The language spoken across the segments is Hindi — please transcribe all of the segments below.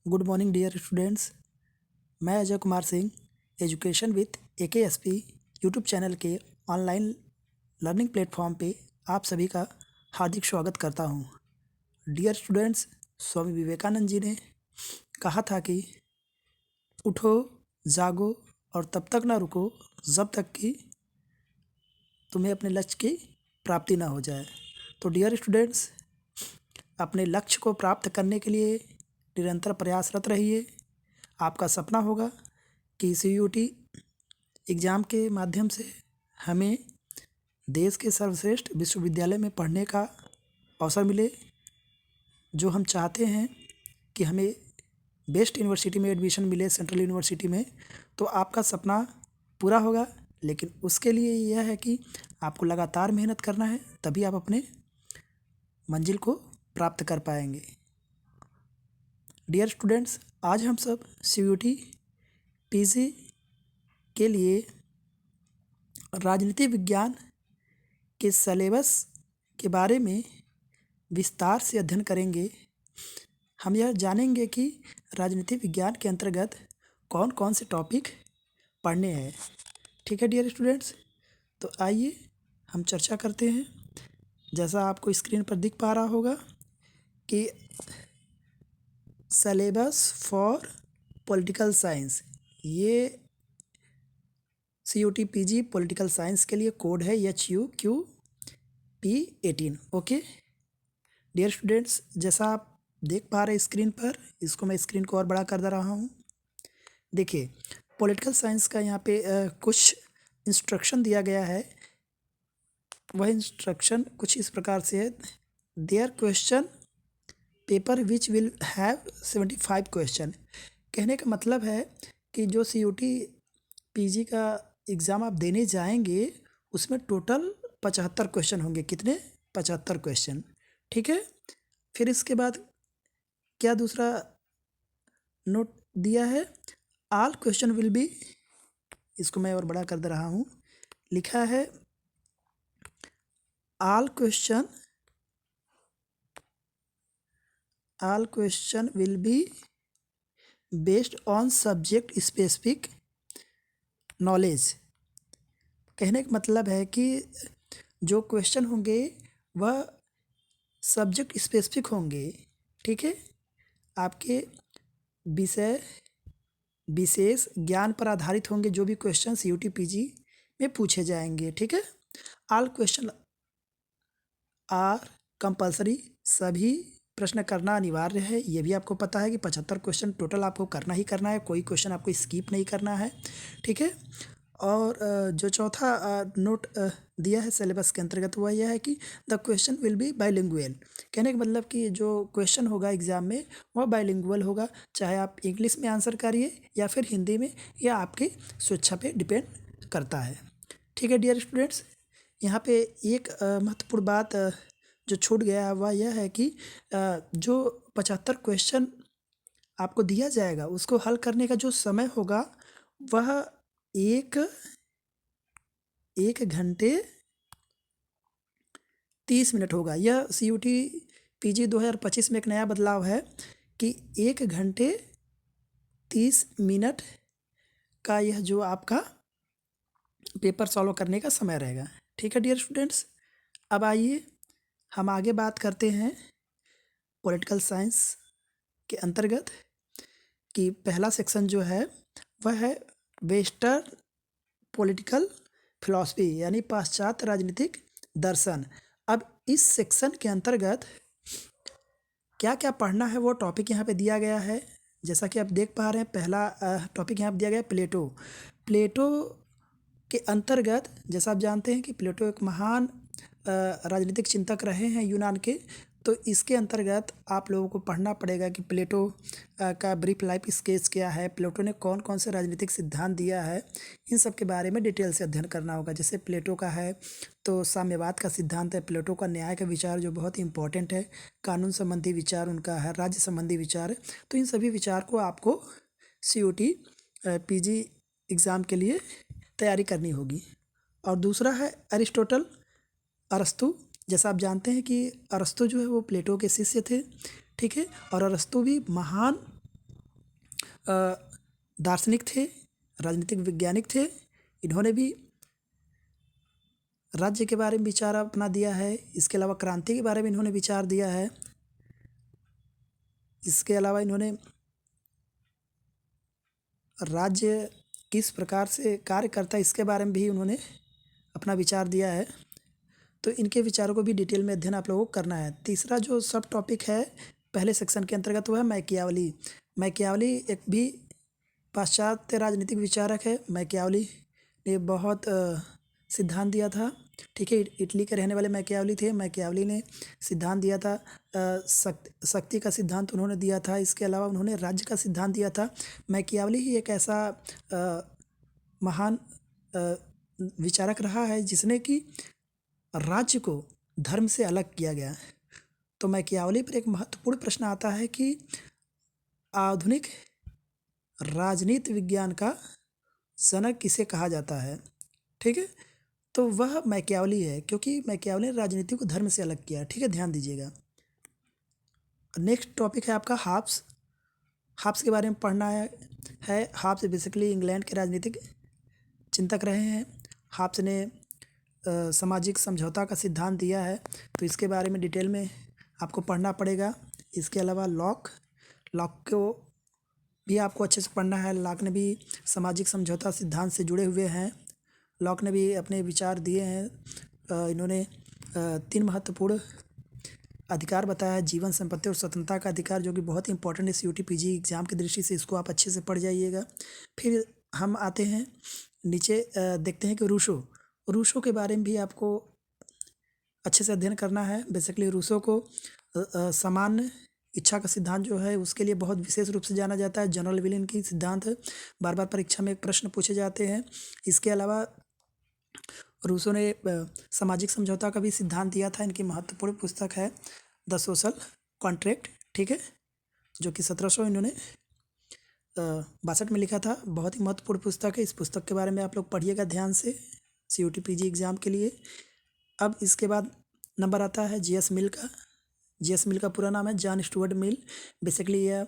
Good morning dear students. मैं Ajay Kumar Singh education with AKSP YouTube channel के ऑनलाइन लर्निंग प्लेटफॉर्म पे आप सभी का हार्दिक स्वागत करता हूँ। डियर स्टूडेंट्स, स्वामी विवेकानंद जी ने कहा था कि उठो, जागो और तब तक ना रुको जब तक कि तुम्हें अपने लक्ष्य की प्राप्ति ना हो जाए। तो डियर स्टूडेंट्स, अपने लक्ष्य को प्राप्त करने के लिए निरंतर प्रयासरत रहिए। आपका सपना होगा कि CUT एग्ज़ाम के माध्यम से हमें देश के सर्वश्रेष्ठ विश्वविद्यालय में पढ़ने का अवसर मिले। जो हम चाहते हैं कि हमें बेस्ट यूनिवर्सिटी में एडमिशन मिले, सेंट्रल यूनिवर्सिटी में, तो आपका सपना पूरा होगा। लेकिन उसके लिए यह है कि आपको लगातार मेहनत करना है, तभी आप अपने मंजिल को प्राप्त कर पाएंगे। डियर स्टूडेंट्स, आज हम सब CUT PG के लिए राजनीति विज्ञान के सिलेबस के बारे में विस्तार से अध्ययन करेंगे। हम यह जानेंगे कि राजनीति विज्ञान के अंतर्गत कौन कौन से टॉपिक पढ़ने हैं। ठीक है डियर स्टूडेंट्स, तो आइए हम चर्चा करते हैं। जैसा आपको स्क्रीन पर दिख पा रहा होगा कि सिलेबस फॉर पॉलिटिकल साइंस, ये CUT PG पॉलिटिकल साइंस के लिए कोड है HUQP18। ओके डियर स्टूडेंट्स, जैसा आप देख पा रहे हैं स्क्रीन पर, इसको मैं स्क्रीन को और बड़ा कर दे रहा हूँ। देखिए, पॉलिटिकल साइंस का यहाँ पे कुछ इंस्ट्रक्शन दिया गया है। वह इंस्ट्रक्शन कुछ इस प्रकार से है। There question paper which will have 75 question. कहने का मतलब है कि जो CUT PG का एग्ज़ाम आप देने जाएंगे, उसमें टोटल 75 क्वेश्चन होंगे। कितने? 75 क्वेश्चन। ठीक है। फिर इसके बाद क्या दूसरा नोट दिया है? ऑल क्वेश्चन विल बी, इसको मैं और बड़ा कर दे रहा हूँ, लिखा है all question will be based on subject specific knowledge. कहने का मतलब है कि जो क्वेश्चन होंगे वह सब्जेक्ट स्पेसिफिक होंगे। ठीक है, आपके विषय विशेष ज्ञान पर आधारित होंगे जो भी क्वेश्चन CUT PG में पूछे जाएंगे। ठीक है। ऑल क्वेश्चन आर कंपलसरी, सभी प्रश्न करना अनिवार्य है। ये भी आपको पता है कि 75 क्वेश्चन टोटल आपको करना ही करना है, कोई क्वेश्चन आपको स्किप नहीं करना है। ठीक है। और जो चौथा नोट दिया है सिलेबस के अंतर्गत, वह यह है कि the question will be bilingual. कहने का मतलब कि जो क्वेश्चन होगा एग्ज़ाम में वह बाइलिंगुअल होगा, चाहे आप इंग्लिश में आंसर करिए या फिर हिंदी में, या आपकी स्वेच्छा पे डिपेंड करता है। ठीक है डियर स्टूडेंट्स, यहाँ पे एक महत्वपूर्ण बात जो छूट गया है वह यह है कि जो 75 क्वेश्चन आपको दिया जाएगा उसको हल करने का जो समय होगा वह 1 घंटे 30 मिनट होगा। यह CUT PG 2025 में एक नया बदलाव है कि 1 घंटे 30 मिनट का यह जो आपका पेपर सॉल्व करने का समय रहेगा। ठीक है डियर स्टूडेंट्स, अब आइए हम आगे बात करते हैं पॉलिटिकल साइंस के अंतर्गत कि पहला सेक्शन जो है वह है वेस्टर्न पॉलिटिकल फिलॉसफी, यानी पाश्चात्य राजनीतिक दर्शन। अब इस सेक्शन के अंतर्गत क्या क्या पढ़ना है वो टॉपिक यहाँ पे दिया गया है। जैसा कि आप देख पा रहे हैं, पहला टॉपिक यहाँ पे दिया गया है प्लेटो के अंतर्गत। जैसा आप जानते हैं कि प्लेटो एक महान राजनीतिक चिंतक रहे हैं यूनान के, तो इसके अंतर्गत आप लोगों को पढ़ना पड़ेगा कि प्लेटो का ब्रीफ लाइफ स्केच क्या है, प्लेटो ने कौन कौन से राजनीतिक सिद्धांत दिया है, इन सब के बारे में डिटेल से अध्ययन करना होगा। जैसे प्लेटो का है तो साम्यवाद का सिद्धांत है, प्लेटो का न्याय का विचार जो बहुत ही इंपॉर्टेंट है, कानून संबंधी विचार उनका है, राज्य संबंधी विचार है। तो इन सभी विचार को आपको CUT PG एग्ज़ाम के लिए तैयारी करनी होगी। और दूसरा है अरस्तु। जैसा आप जानते हैं कि अरस्तु जो है वो प्लेटो के शिष्य थे। ठीक है। और अरस्तु भी महान दार्शनिक थे, राजनीतिक वैज्ञानिक थे। इन्होंने भी राज्य के बारे में विचार अपना दिया है। इसके अलावा क्रांति के बारे में इन्होंने विचार दिया है। इसके अलावा इन्होंने राज्य किस प्रकार से कार्य करता है इसके बारे में भी उन्होंने अपना विचार दिया है। तो इनके विचारों को भी डिटेल में अध्ययन आप लोगों को करना है। तीसरा जो सब टॉपिक है पहले सेक्शन के अंतर्गत वो है मैकियावली। मैकियावली एक भी पाश्चात्य राजनीतिक विचारक है। मैकियावली ने बहुत सिद्धांत दिया था, ठीक है। इटली के रहने वाले मैकियावली थे। मैकियावली ने सिद्धांत दिया था, शक्ति का सिद्धांत उन्होंने दिया था। इसके अलावा उन्होंने राज्य का सिद्धांत दिया था। मैकियावली ही एक ऐसा महान विचारक रहा है जिसने कि राज्य को धर्म से अलग किया गया। तो मैकियावली पर एक महत्वपूर्ण प्रश्न आता है कि आधुनिक राजनीति विज्ञान का जनक किसे कहा जाता है, ठीक है। तो वह मैकियावली है, क्योंकि मैकियावली ने राजनीति को धर्म से अलग किया, ठीक है, ध्यान दीजिएगा। नेक्स्ट टॉपिक है आपका हाब्स। हाब्स के बारे में पढ़ना है। हाब्स बेसिकली इंग्लैंड के राजनीतिक चिंतक रहे हैं। हाब्स ने सामाजिक समझौता का सिद्धांत दिया है, तो इसके बारे में डिटेल में आपको पढ़ना पड़ेगा। इसके अलावा लॉक को भी आपको अच्छे से पढ़ना है। लॉक ने भी सामाजिक समझौता सिद्धांत से जुड़े हुए हैं। लॉक ने भी अपने विचार दिए हैं। इन्होंने 3 महत्वपूर्ण अधिकार बताया है, जीवन, संपत्ति और स्वतंत्रता का अधिकार, जो कि बहुत ही इंपॉर्टेंट है CUT PG एग्ज़ाम की दृष्टि से। इसको आप अच्छे से पढ़ जाइएगा। फिर हम आते हैं नीचे, देखते हैं कि रूसो के बारे में भी आपको अच्छे से अध्ययन करना है। बेसिकली रूसो को सामान्य इच्छा का सिद्धांत जो है उसके लिए बहुत विशेष रूप से जाना जाता है। जनरल विलियम की सिद्धांत बार बार परीक्षा में प्रश्न पूछे जाते हैं। इसके अलावा रूसो ने सामाजिक समझौता का भी सिद्धांत दिया था। इनकी महत्वपूर्ण पुस्तक है द सोशल कॉन्ट्रैक्ट, ठीक है, जो कि 1762 इन्होंने 62 में लिखा था। बहुत ही महत्वपूर्ण पुस्तक है। इस पुस्तक के बारे में आप लोग पढ़िएगा ध्यान से CUT PG एग्ज़ाम के लिए। अब इसके बाद नंबर आता है GS मिल का। GS मिल का पूरा नाम है जॉन स्टुअर्ट मिल। बेसिकली यह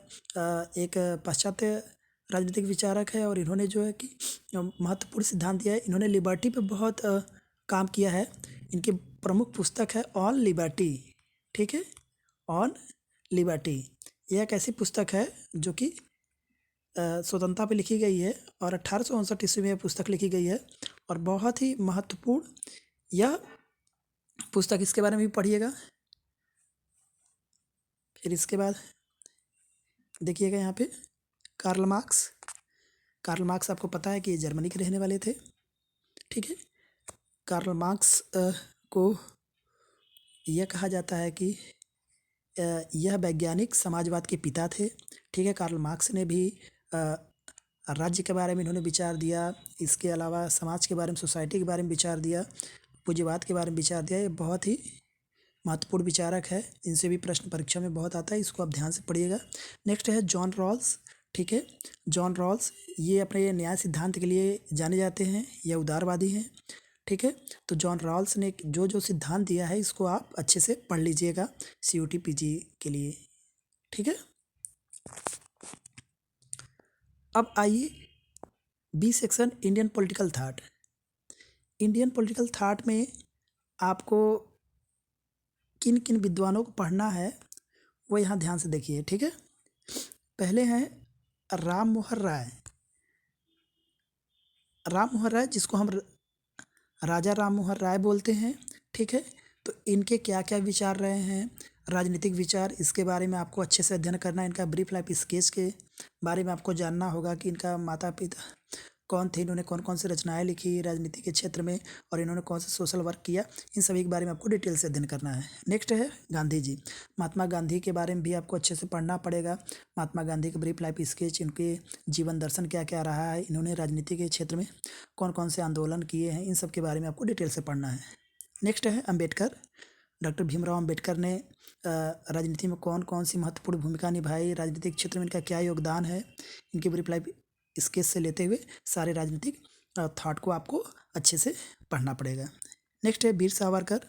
एक पाश्चात्य राजनीतिक विचारक है, और इन्होंने जो है कि महत्वपूर्ण सिद्धांत दिया है। इन्होंने लिबर्टी पे बहुत काम किया है। इनकी प्रमुख पुस्तक है ऑन लिबर्टी, ठीक है, ऑन लिबर्टी। यह एक ऐसी पुस्तक है जो कि स्वतंत्रता पे लिखी गई है, और 1859 ईस्वी में यह पुस्तक लिखी गई है, और बहुत ही महत्वपूर्ण यह पुस्तक। इसके बारे में भी पढ़िएगा। फिर इसके बाद देखिएगा यहाँ पे कार्ल मार्क्स आपको पता है कि ये जर्मनी के रहने वाले थे, ठीक है। कार्ल मार्क्स को यह कहा जाता है कि यह वैज्ञानिक समाजवाद के पिता थे, ठीक है। कार्ल मार्क्स ने भी राज्य के बारे में इन्होंने विचार दिया। इसके अलावा समाज के बारे में, सोसाइटी के बारे में विचार दिया, पूंजीवाद के बारे में विचार दिया। ये बहुत ही महत्वपूर्ण विचारक है। इनसे भी प्रश्न परीक्षा में बहुत आता है, इसको आप ध्यान से पढ़िएगा। नेक्स्ट है जॉन रॉल्स, ठीक है। जॉन रॉल्स ये अपने न्याय सिद्धांत के लिए जाने जाते हैं। यह उदारवादी हैं, ठीक है। तो जॉन रॉल्स ने जो सिद्धांत दिया है इसको आप अच्छे से पढ़ लीजिएगा CUT PG के लिए, ठीक है। अब आइए B section Indian political thought. Indian political thought में आपको किन किन विद्वानों को पढ़ना है वो यहाँ ध्यान से देखिए, ठीक है। पहले हैं राम मोहन राय, जिसको हम राजा राम मोहन राय बोलते हैं, ठीक है। तो इनके क्या क्या विचार रहे हैं, राजनीतिक विचार, इसके बारे में आपको अच्छे से अध्ययन करना है। इनका ब्रीफ लाइफ स्केच के बारे में आपको जानना होगा कि इनका माता पिता कौन थे, इन्होंने कौन कौन सी रचनाएं लिखी राजनीति के क्षेत्र में, और इन्होंने कौन सा सोशल वर्क किया, इन सभी के बारे में आपको डिटेल से अध्ययन करना है। नेक्स्ट है गांधी जी। महात्मा गांधी के बारे में भी आपको अच्छे से पढ़ना पड़ेगा। महात्मा गांधी का ब्रीफ लाइफ स्केच, इनके जीवन दर्शन क्या क्या रहा है, इन्होंने राजनीति के क्षेत्र में कौन कौन से आंदोलन किए हैं, इन सब के बारे में आपको डिटेल से पढ़ना है। नेक्स्ट है अम्बेडकर। डॉक्टर भीमराव अम्बेडकर ने राजनीति में कौन कौन सी महत्वपूर्ण भूमिका निभाई, राजनीतिक क्षेत्र में इनका क्या योगदान है, इनकी ब्रीफ लाइफ स्केच से लेते हुए सारे राजनीतिक थॉट को आपको अच्छे से पढ़ना पड़ेगा। नेक्स्ट है वीर सावरकर।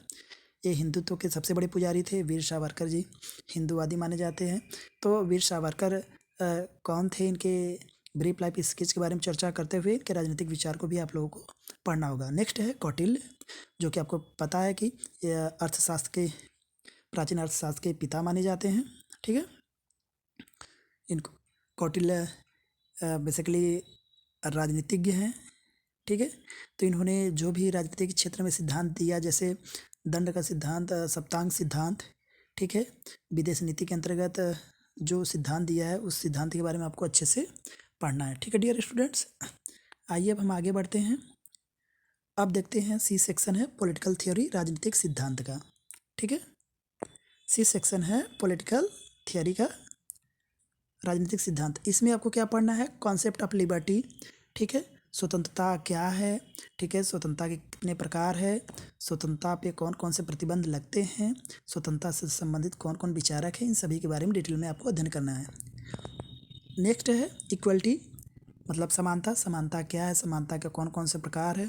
ये हिंदुत्व के सबसे बड़े पुजारी थे। वीर सावरकर जी हिंदूवादी माने जाते हैं। तो वीर सावरकर कौन थे, इनके ब्रीफ लाइफ स्केच के बारे में चर्चा करते हुए इनके राजनीतिक विचार को भी आप लोगों को पढ़ना होगा। नेक्स्ट है कौटिल्य, जो कि आपको पता है कि अर्थशास्त्र के प्राचीन अर्थशास्त्र के पिता माने जाते हैं। ठीक है, इनको कौटिल्य बेसिकली राजनीतिज्ञ हैं। ठीक है, तो इन्होंने जो भी राजनीतिक क्षेत्र में सिद्धांत दिया, जैसे दंड का सिद्धांत, सप्तांग सिद्धांत, ठीक है, विदेश नीति के अंतर्गत जो सिद्धांत दिया है उस सिद्धांत के बारे में आपको अच्छे से पढ़ना है। ठीक है डियर स्टूडेंट्स, आइए अब हम आगे बढ़ते हैं। अब देखते हैं सी सेक्शन है पॉलिटिकल थ्योरी, राजनीतिक सिद्धांत का। ठीक है, सी सेक्शन है पॉलिटिकल थियोरी का राजनीतिक सिद्धांत। इसमें आपको क्या पढ़ना है, कॉन्सेप्ट ऑफ लिबर्टी। ठीक है, स्वतंत्रता क्या है, ठीक है, स्वतंत्रता के कितने प्रकार है, स्वतंत्रता पे कौन कौन से प्रतिबंध लगते हैं, स्वतंत्रता से संबंधित कौन कौन विचारक हैं, इन सभी के बारे में डिटेल में आपको अध्ययन करना है। नेक्स्ट है इक्वलिटी, मतलब समानता। समानता क्या है, समानता के कौन कौन से प्रकार है।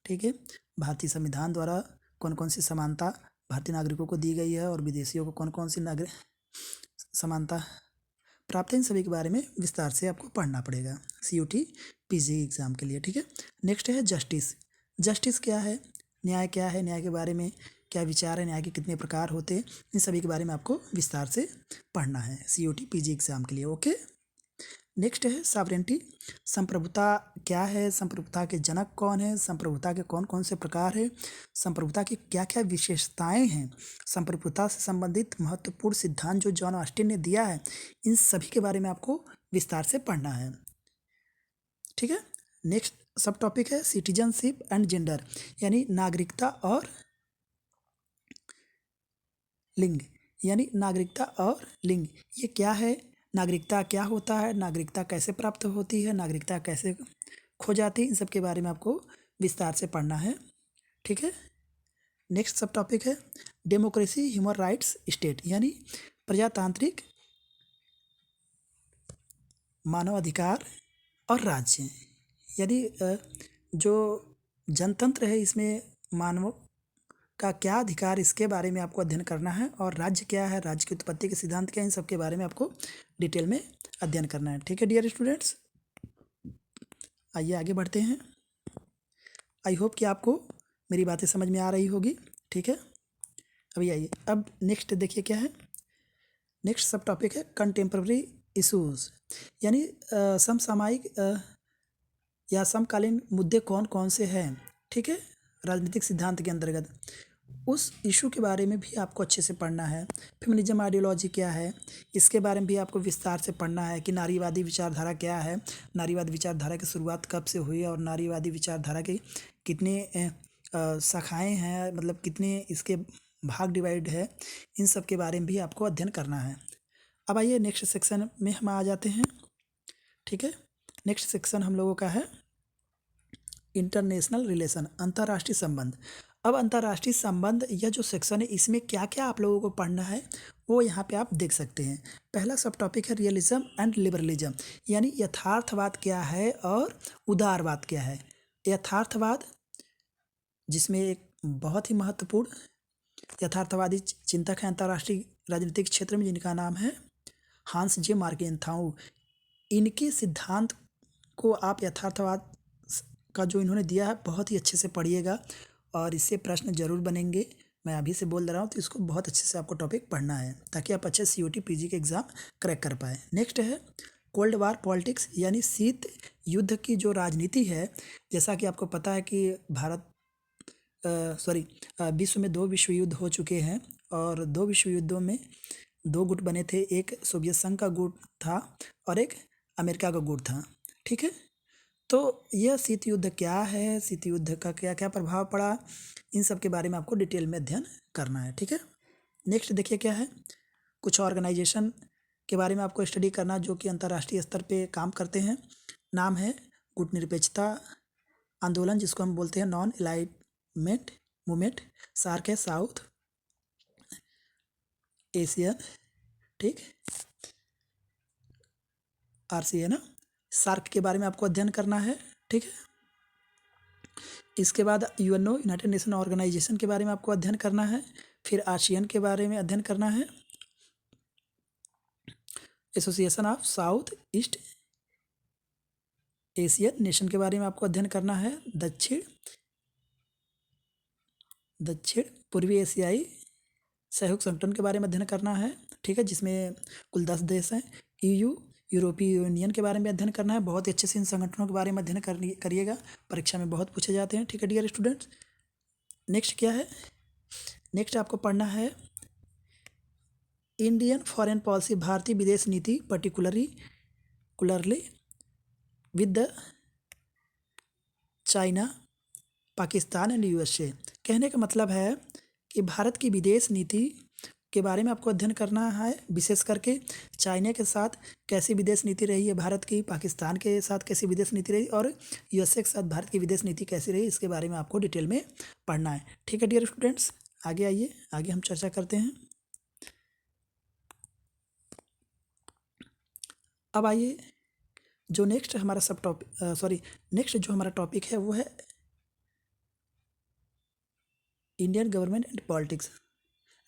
ठीक है, भारतीय संविधान द्वारा कौन कौन सी समानता भारतीय नागरिकों को दी गई है और विदेशियों को कौन कौन सी समानता प्राप्त है, इन सभी के बारे में विस्तार से आपको पढ़ना पड़ेगा CUT PG एग्ज़ाम के लिए। ठीक है, नेक्स्ट है जस्टिस। जस्टिस क्या है, न्याय क्या है, न्याय के बारे में क्या विचार है, न्याय के कितने प्रकार होते हैं, इन सभी के बारे में आपको विस्तार से पढ़ना है CUT PG एग्ज़ाम के लिए। ओके, नेक्स्ट है सॉवरेंटी। संप्रभुता क्या है, संप्रभुता के जनक कौन है, संप्रभुता के कौन कौन से प्रकार है, संप्रभुता की क्या क्या विशेषताएं हैं, संप्रभुता से संबंधित महत्वपूर्ण सिद्धांत जो जॉन ऑस्टिन ने दिया है, इन सभी के बारे में आपको विस्तार से पढ़ना है। ठीक है, नेक्स्ट सब टॉपिक है सिटीजनशिप एंड जेंडर, यानी नागरिकता और लिंग, यानी नागरिकता और लिंग। ये क्या है, नागरिकता क्या होता है, नागरिकता कैसे प्राप्त होती है, नागरिकता कैसे खो जाती है, इन सब के बारे में आपको विस्तार से पढ़ना है। ठीक है, नेक्स्ट सब टॉपिक है डेमोक्रेसी, ह्यूमन राइट्स, स्टेट, यानी प्रजातांत्रिक, मानवाधिकार और राज्य। यदि जो जनतंत्र है इसमें मानव का क्या अधिकार, इसके बारे में आपको अध्ययन करना है, और राज्य क्या है, राज्य की उत्पत्ति के सिद्धांत क्या है, इन सब के बारे में आपको डिटेल में अध्ययन करना है। ठीक है डियर स्टूडेंट्स, आइए आगे बढ़ते हैं। आई होप कि आपको मेरी बातें समझ में आ रही होगी। ठीक है, अभी आइए अब नेक्स्ट देखिए क्या है। नेक्स्ट सब टॉपिक है कंटेम्प्रेरी इशूज़, यानी समसामयिक या समकालीन मुद्दे कौन कौन से हैं। ठीक है, राजनीतिक सिद्धांत के अंतर्गत उस इशू के बारे में भी आपको अच्छे से पढ़ना है। फेमिनिज्म आइडियोलॉजी क्या है, इसके बारे में भी आपको विस्तार से पढ़ना है कि नारीवादी विचारधारा क्या है, नारीवादी विचारधारा की शुरुआत कब से हुई और नारीवादी विचारधारा के कितने शाखाएँ हैं, मतलब कितने इसके भाग डिवाइड है, इन सब के बारे में भी आपको अध्ययन करना है। अब आइए नेक्स्ट सेक्शन में हम आ जाते हैं। ठीक है, नेक्स्ट सेक्शन हम लोगों का है इंटरनेशनल रिलेशन, अंतर्राष्ट्रीय संबंध। अब अंतर्राष्ट्रीय संबंध यह जो सेक्शन है इसमें क्या क्या आप लोगों को पढ़ना है वो यहाँ पे आप देख सकते हैं। पहला सब टॉपिक है रियलिज्म एंड लिबरलिज्म, यानी यथार्थवाद क्या है और उदारवाद क्या है। यथार्थवाद, जिसमें एक बहुत ही महत्वपूर्ण यथार्थवादी चिंतक हैं अंतर्राष्ट्रीय राजनीतिक क्षेत्र में, जिनका नाम है हांस जे मार्केनथाउ। इनके सिद्धांत को आप यथार्थवाद का जो इन्होंने दिया है बहुत ही अच्छे से पढ़िएगा और इससे प्रश्न जरूर बनेंगे। मैं अभी से बोल रहा हूँ, तो इसको बहुत अच्छे से आपको टॉपिक पढ़ना है ताकि आप अच्छे CUT PG के एग्ज़ाम क्रैक कर पाए। नेक्स्ट है कोल्ड वार पॉलिटिक्स, यानी शीत युद्ध की जो राजनीति है। जैसा कि आपको पता है कि विश्व में 2 विश्व युद्ध हो चुके हैं और 2 विश्व युद्धों में 2 गुट बने थे, एक सोवियत संघ का गुट था और एक अमेरिका का गुट था। ठीक है, तो यह शीत युद्ध क्या है, शीत युद्ध का क्या क्या प्रभाव पड़ा, इन सब के बारे में आपको डिटेल में अध्ययन करना है। ठीक है, नेक्स्ट देखिए क्या है, कुछ ऑर्गेनाइजेशन के बारे में आपको स्टडी करना जो कि अंतर्राष्ट्रीय स्तर पे काम करते हैं। नाम है गुट निरपेक्षता आंदोलन, जिसको हम बोलते हैं नॉन अलाइनमेंट मूवमेंट, सार्क है साउथ एशियन, ठीक, RC है ना, सार्क के बारे में आपको अध्ययन करना है। ठीक है, इसके बाद UNO यूनाइटेड नेशन ऑर्गेनाइजेशन के बारे में आपको अध्ययन करना है। फिर ASEAN के बारे में अध्ययन करना है। Association of south east Asian nation के बारे में आपको अध्ययन करना है। दक्षिण पूर्वी एशियाई सहयोग संगठन के बारे में अध्ययन करना है, ठीक है, जिसमें कुल 10 देश हैं। यूरोपीय यूनियन के बारे में अध्ययन करना है। बहुत ही अच्छे से इन संगठनों के बारे में अध्ययन करिएगा, परीक्षा में बहुत पूछे जाते हैं, ठीक है डियर स्टूडेंट्स। नेक्स्ट क्या है? नेक्स्ट आपको पढ़ना है इंडियन फॉरेन पॉलिसी, भारतीय विदेश नीति, particularly with the China, Pakistan and USA. कहने का मतलब है कि भारत की विदेश नीति के बारे में आपको अध्ययन करना है, विशेष करके चाइना के साथ कैसी विदेश नीति रही है भारत की, पाकिस्तान के साथ कैसी विदेश नीति रही और यूएसए के साथ भारत की विदेश नीति कैसी रही, इसके बारे में आपको डिटेल में पढ़ना है, ठीक है डियर स्टूडेंट्स। आगे आइए, आगे हम चर्चा करते हैं। अब आइए जो नेक्स्ट हमारा नेक्स्ट जो हमारा टॉपिक है वो है Indian government and politics.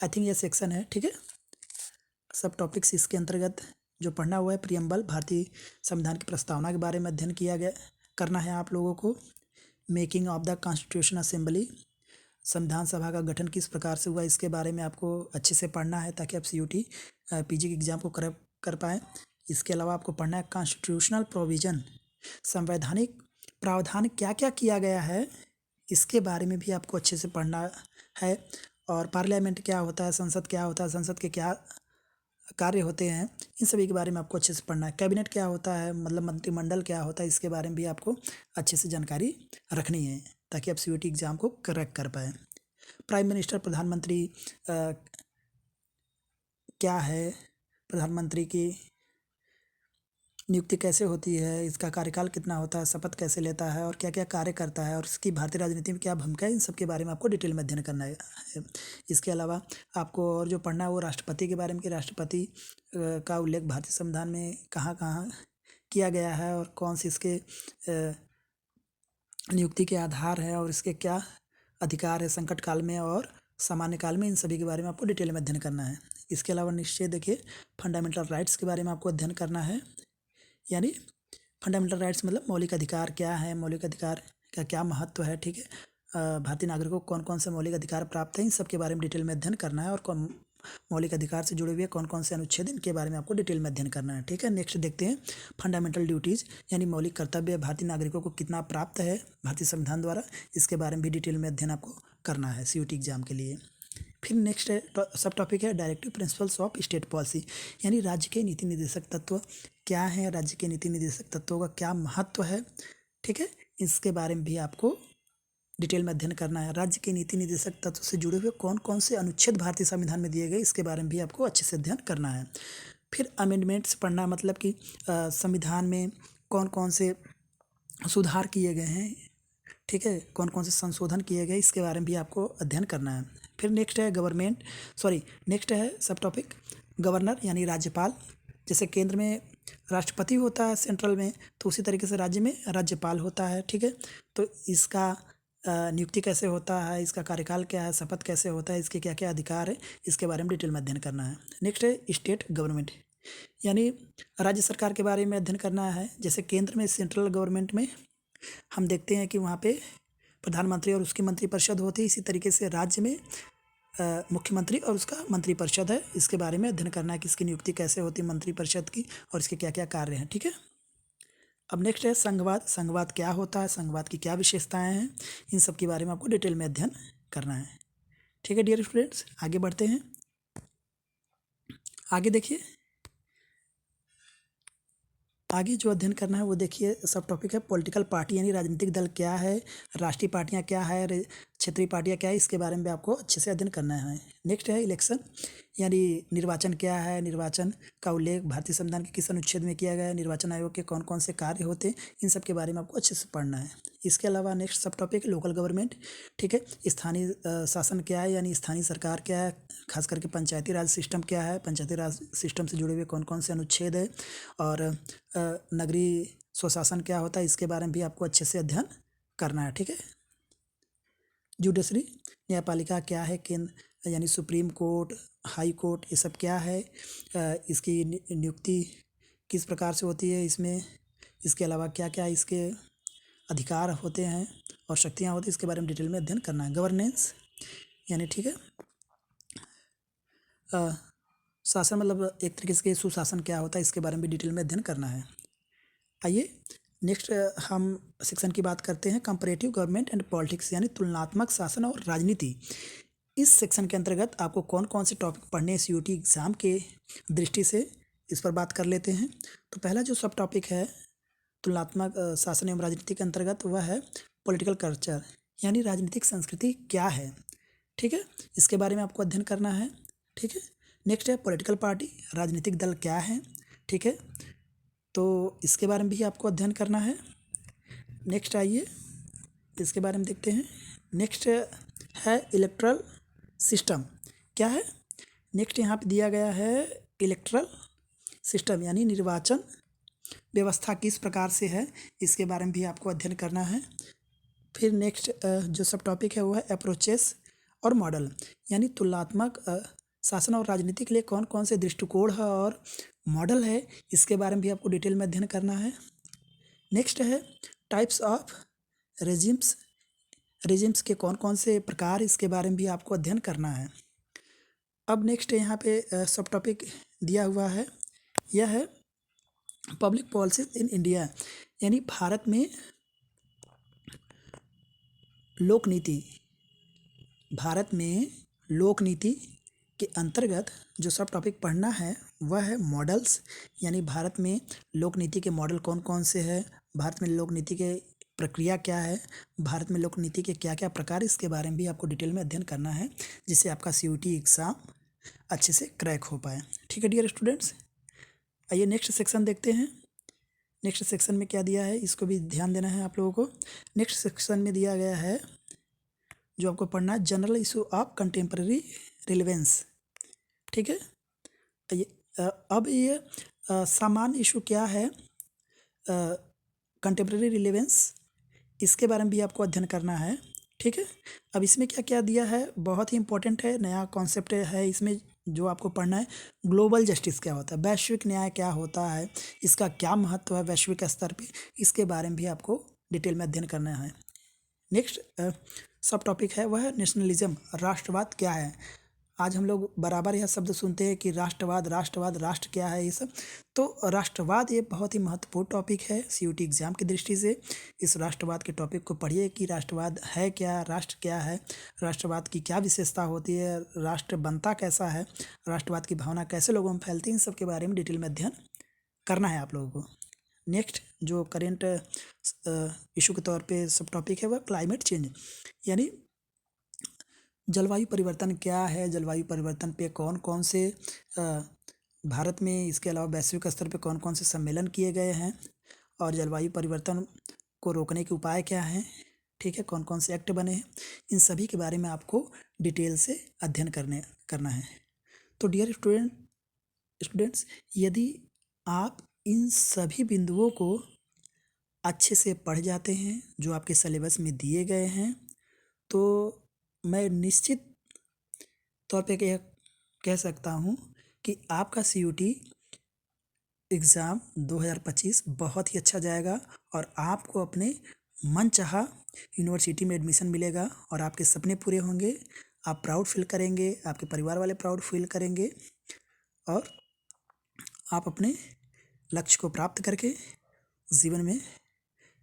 I think ये सेक्शन है, ठीक है। सब टॉपिक्स इसके अंतर्गत जो पढ़ना हुआ है, प्रियम्बल, भारतीय संविधान की प्रस्तावना के बारे में अध्ययन करना है आप लोगों को। Making of the constitution assembly, संविधान सभा का गठन किस प्रकार से हुआ, इसके बारे में आपको अच्छे से पढ़ना है ताकि आप CUT PG के एग्ज़ाम को कर पाएँ। इसके अलावा आपको पढ़ना है कॉन्स्टिट्यूशनल प्रोविज़न, संवैधानिक प्रावधान क्या क्या किया गया है, इसके बारे में भी आपको अच्छे से पढ़ना है। और पार्लियामेंट क्या होता है, संसद क्या होता है, संसद के क्या कार्य होते हैं, इन सभी के बारे में आपको अच्छे से पढ़ना है। कैबिनेट क्या होता है, मतलब मंत्रिमंडल क्या होता है, इसके बारे में भी आपको अच्छे से जानकारी रखनी है ताकि आप CUT एग्ज़ाम को क्रैक कर पाएँ। प्राइम मिनिस्टर, प्रधानमंत्री क्या है, प्रधानमंत्री की नियुक्ति कैसे होती है, इसका कार्यकाल कितना होता है, शपथ कैसे लेता है और क्या क्या कार्य करता है और इसकी भारतीय राजनीति में क्या भूमिका है, इन सब के बारे में आपको डिटेल में अध्ययन करना है। इसके अलावा आपको और जो पढ़ना है वो राष्ट्रपति के बारे में कि राष्ट्रपति का उल्लेख भारतीय संविधान में कहाँ कहाँ किया गया है और कौन सी इसके नियुक्ति के आधार है और इसके क्या अधिकार है संकट काल में और सामान्य काल में, इन सभी के बारे में आपको डिटेल में अध्ययन करना है। इसके अलावा निश्चय देखिए फंडामेंटल राइट्स के बारे में आपको अध्ययन करना है, यानी फंडामेंटल राइट्स मतलब मौलिक अधिकार क्या है, मौलिक अधिकार का क्या महत्व है, ठीक है। भारतीय नागरिकों को कौन कौन से मौलिक अधिकार प्राप्त हैं, इन सब के बारे में डिटेल में अध्ययन करना है और कौन मौलिक अधिकार से जुड़े हुए कौन कौन से अनुच्छेद, इनके बारे में आपको डिटेल में अध्ययन करना है, ठीक है। नेक्स्ट देखते हैं फंडामेंटल ड्यूटीज़, यानी मौलिक कर्तव्य भारतीय नागरिकों को कितना प्राप्त है भारतीय संविधान द्वारा, इसके बारे में भी डिटेल में अध्ययन आपको करना है CUT एग्ज़ाम के लिए। फिर नेक्स्ट सब टॉपिक है directive principles of state policy, यानी राज्य के नीति निर्देशक तत्व क्या है, राज्य के नीति निर्देशक तत्वों का क्या महत्व है, ठीक है, इसके बारे में भी आपको डिटेल में अध्ययन करना है। राज्य के नीति निर्देशक तत्व से जुड़े हुए कौन कौन से अनुच्छेद भारतीय संविधान में दिए गए, इसके बारे में भी आपको अच्छे से अध्ययन करना है। फिर अमेंडमेंट्स पढ़ना, मतलब कि संविधान में कौन कौन से सुधार किए गए हैं, ठीक है, कौन कौन से संशोधन किए गए, इसके बारे में भी आपको अध्ययन करना है। फिर नेक्स्ट है नेक्स्ट है सब टॉपिक गवर्नर, यानी राज्यपाल। जैसे केंद्र में राष्ट्रपति होता है सेंट्रल में, तो उसी तरीके से राज्य में राज्यपाल होता है, ठीक है। तो इसका नियुक्ति कैसे होता है, इसका कार्यकाल क्या है, शपथ कैसे होता है, इसके क्या क्या अधिकार है, इसके बारे में डिटेल में अध्ययन करना है। नेक्स्ट है स्टेट गवर्नमेंट, यानी राज्य सरकार के बारे में अध्ययन करना है। जैसे केंद्र में सेंट्रल गवर्नमेंट में हम देखते हैं कि वहाँ पे प्रधानमंत्री और उसकी मंत्रिपरिषद होती है, इसी तरीके से राज्य में मुख्यमंत्री और उसका मंत्रिपरिषद है, इसके बारे में अध्ययन करना है कि इसकी नियुक्ति कैसे होती है मंत्रिपरिषद की और इसके क्या क्या कार्य हैं, ठीक है। अब नेक्स्ट है संघवाद, संघवाद क्या होता है, संघवाद की क्या विशेषताएं हैं, इन सब के बारे में आपको डिटेल में अध्ययन करना है, ठीक है डियर स्टूडेंट्स। आगे बढ़ते हैं, आगे देखिए, आगे जो अध्ययन करना है वो देखिए सब टॉपिक है पॉलिटिकल पार्टी, यानी राजनीतिक दल क्या है, राष्ट्रीय पार्टियां क्या है, क्षेत्रीय पार्टियां क्या है, इसके बारे में आपको अच्छे से अध्ययन करना है। नेक्स्ट है इलेक्शन, यानी निर्वाचन क्या है, निर्वाचन का उल्लेख भारतीय संविधान के किस अनुच्छेद में किया गया है, निर्वाचन आयोग के कौन कौन से कार्य होते हैं, इन सब के बारे में आपको अच्छे से पढ़ना है। इसके अलावा नेक्स्ट सब टॉपिक लोकल गवर्नमेंट, ठीक है, स्थानीय शासन क्या है, यानी स्थानीय सरकार क्या है, खास करके पंचायती राज सिस्टम क्या है, पंचायती राज सिस्टम से जुड़े हुए कौन कौन से अनुच्छेद है और नगरीय स्वशासन क्या होता है, इसके बारे में भी आपको अच्छे से अध्ययन करना है, ठीक है। जुडिशरी, न्यायपालिका क्या है, केंद्र यानी सुप्रीम कोर्ट, हाई कोर्ट, ये सब क्या है, इसकी नियुक्ति किस प्रकार से होती है इसमें, इसके अलावा क्या क्या इसके अधिकार होते हैं और शक्तियाँ होती हैं, इसके बारे में डिटेल में अध्ययन करना है। गवर्नेंस यानी ठीक है, शासन मतलब एक तरीके से सुशासन क्या होता है, इसके बारे में भी डिटेल में अध्ययन करना है। आइए नेक्स्ट हम सेक्शन की बात करते हैं, कंपैरेटिव गवर्नमेंट एंड पॉलिटिक्स यानी तुलनात्मक शासन और राजनीति। इस सेक्शन के अंतर्गत आपको कौन कौन से टॉपिक पढ़ने हैं सीयूटी एग्ज़ाम के दृष्टि से, इस पर बात कर लेते हैं। तो पहला जो सब टॉपिक है तुलनात्मक शासन एवं राजनीति के अंतर्गत वह है पॉलिटिकल कल्चर यानी राजनीतिक संस्कृति क्या है, ठीक है, इसके बारे में आपको अध्ययन करना है, ठीक है। नेक्स्ट है पॉलिटिकल पार्टी, राजनीतिक दल क्या है, ठीक है, तो इसके बारे में भी आपको अध्ययन करना है। नेक्स्ट आइए इसके बारे में देखते हैं। नेक्स्ट है इलेक्ट्रल सिस्टम क्या है। नेक्स्ट यहाँ पे दिया गया है इलेक्ट्रल सिस्टम यानी निर्वाचन व्यवस्था किस प्रकार से है, इसके बारे में भी आपको अध्ययन करना है। फिर नेक्स्ट जो सब टॉपिक है वो है अप्रोचेस और मॉडल यानी तुलनात्मक शासन और राजनीति के लिए कौन कौन से दृष्टिकोण है और मॉडल है, इसके बारे में भी आपको डिटेल में अध्ययन करना है। नेक्स्ट है टाइप्स ऑफ रेजिम्स के कौन कौन से प्रकार, इसके बारे में भी आपको अध्ययन करना है। अब नेक्स्ट यहाँ पे सब टॉपिक दिया हुआ है, यह है पब्लिक पॉलिसीज इन इंडिया यानी भारत में लोक नीति के अंतर्गत जो सब टॉपिक पढ़ना है वह है मॉडल्स यानी भारत में लोक नीति के मॉडल कौन कौन से हैं, भारत में लोक नीति के प्रक्रिया क्या है, भारत में लोक नीति के क्या क्या प्रकार, इसके बारे में भी आपको डिटेल में अध्ययन करना है जिससे आपका सीयूटी एग्ज़ाम अच्छे से क्रैक हो पाए, ठीक है डियर स्टूडेंट्स। आइए नेक्स्ट सेक्शन देखते हैं। नेक्स्ट सेक्शन में क्या दिया है इसको भी ध्यान देना है आप लोगों को। नेक्स्ट सेक्शन में दिया गया है जो आपको पढ़ना है general issue of contemporary relevance, ठीक है। अब ये सामान्य इशू क्या है कंटेम्प्रेरी रिलेवेंस, इसके बारे में भी आपको अध्ययन करना है, ठीक है। अब इसमें क्या क्या दिया है बहुत ही इंपॉर्टेंट है, नया कॉन्सेप्ट है इसमें जो आपको पढ़ना है। ग्लोबल जस्टिस क्या होता है, वैश्विक न्याय क्या होता है, इसका क्या महत्व है वैश्विक स्तर पे, इसके बारे में भी आपको डिटेल में अध्ययन करना है। नेक्स्ट सब टॉपिक है वह है नेशनलिज्म, राष्ट्रवाद क्या है। आज हम लोग बराबर यह शब्द सुनते हैं कि राष्ट्रवाद, राष्ट्र क्या है ये सब, तो राष्ट्रवाद ये बहुत ही महत्वपूर्ण टॉपिक है सीयूटी एग्ज़ाम की दृष्टि से। इस राष्ट्रवाद के टॉपिक को पढ़िए कि राष्ट्रवाद है क्या, राष्ट्र क्या है, राष्ट्रवाद की क्या विशेषता होती है, राष्ट्र बनता कैसा है, राष्ट्रवाद की भावना कैसे लोगों में फैलती है, इन सब के बारे में डिटेल में अध्ययन करना है आप लोगों को। नेक्स्ट जो करेंट इशू के तौर पे सब टॉपिक है वह क्लाइमेट चेंज यानी जलवायु परिवर्तन क्या है, जलवायु परिवर्तन पे कौन कौन से भारत में, इसके अलावा वैश्विक स्तर पे कौन कौन से सम्मेलन किए गए हैं और जलवायु परिवर्तन को रोकने के उपाय क्या हैं, ठीक है, कौन कौन से एक्ट बने हैं, इन सभी के बारे में आपको डिटेल से अध्ययन करना है। तो डियर स्टूडेंट्स यदि आप इन सभी बिंदुओं को अच्छे से पढ़ जाते हैं जो आपके सिलेबस में दिए गए हैं, तो मैं निश्चित तौर पे कह सकता हूँ कि आपका सीयूटी एग्ज़ाम 2025 बहुत ही अच्छा जाएगा और आपको अपने मनचाहा यूनिवर्सिटी में एडमिशन मिलेगा और आपके सपने पूरे होंगे, आप प्राउड फील करेंगे, आपके परिवार वाले प्राउड फील करेंगे और आप अपने लक्ष्य को प्राप्त करके जीवन में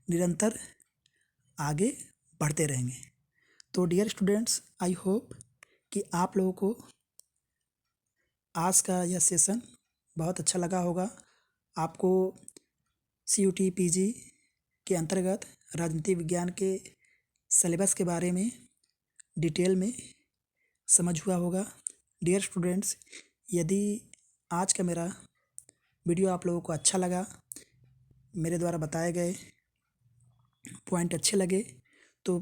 निरंतर आगे बढ़ते रहेंगे। तो डियर स्टूडेंट्स आई होप कि आप लोगों को आज का यह सेशन बहुत अच्छा लगा होगा। आपको सीयूटी पीजी के अंतर्गत राजनीति विज्ञान के सिलेबस के बारे में डिटेल में समझ हुआ होगा। डियर स्टूडेंट्स यदि आज का मेरा वीडियो आप लोगों को अच्छा लगा, मेरे द्वारा बताए गए पॉइंट अच्छे लगे, तो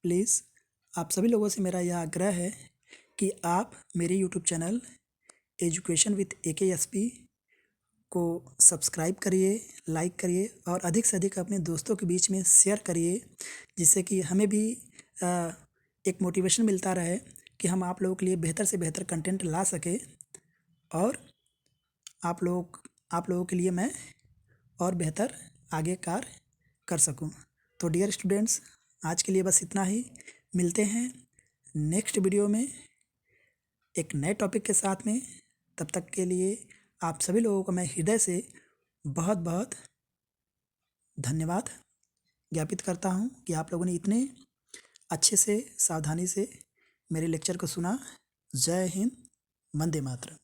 प्लीज़ आप सभी लोगों से मेरा यह आग्रह है कि आप मेरे YouTube channel education with AKSP को सब्सक्राइब करिए, लाइक करिए और अधिक से अधिक अपने दोस्तों के बीच में शेयर करिए, जिससे कि हमें भी एक मोटिवेशन मिलता रहे कि हम आप लोगों के लिए बेहतर से बेहतर कंटेंट ला सके और आप लोगों के लिए मैं और बेहतर आगे कार्य कर सकूं। तो डियर स्टूडेंट्स, आज के लिए बस इतना ही। मिलते हैं नेक्स्ट वीडियो में एक नए टॉपिक के साथ में। तब तक के लिए आप सभी लोगों को मैं हृदय से बहुत बहुत धन्यवाद ज्ञापित करता हूं कि आप लोगों ने इतने अच्छे से सावधानी से मेरे लेक्चर को सुना। जय हिंद, वंदे मातरम।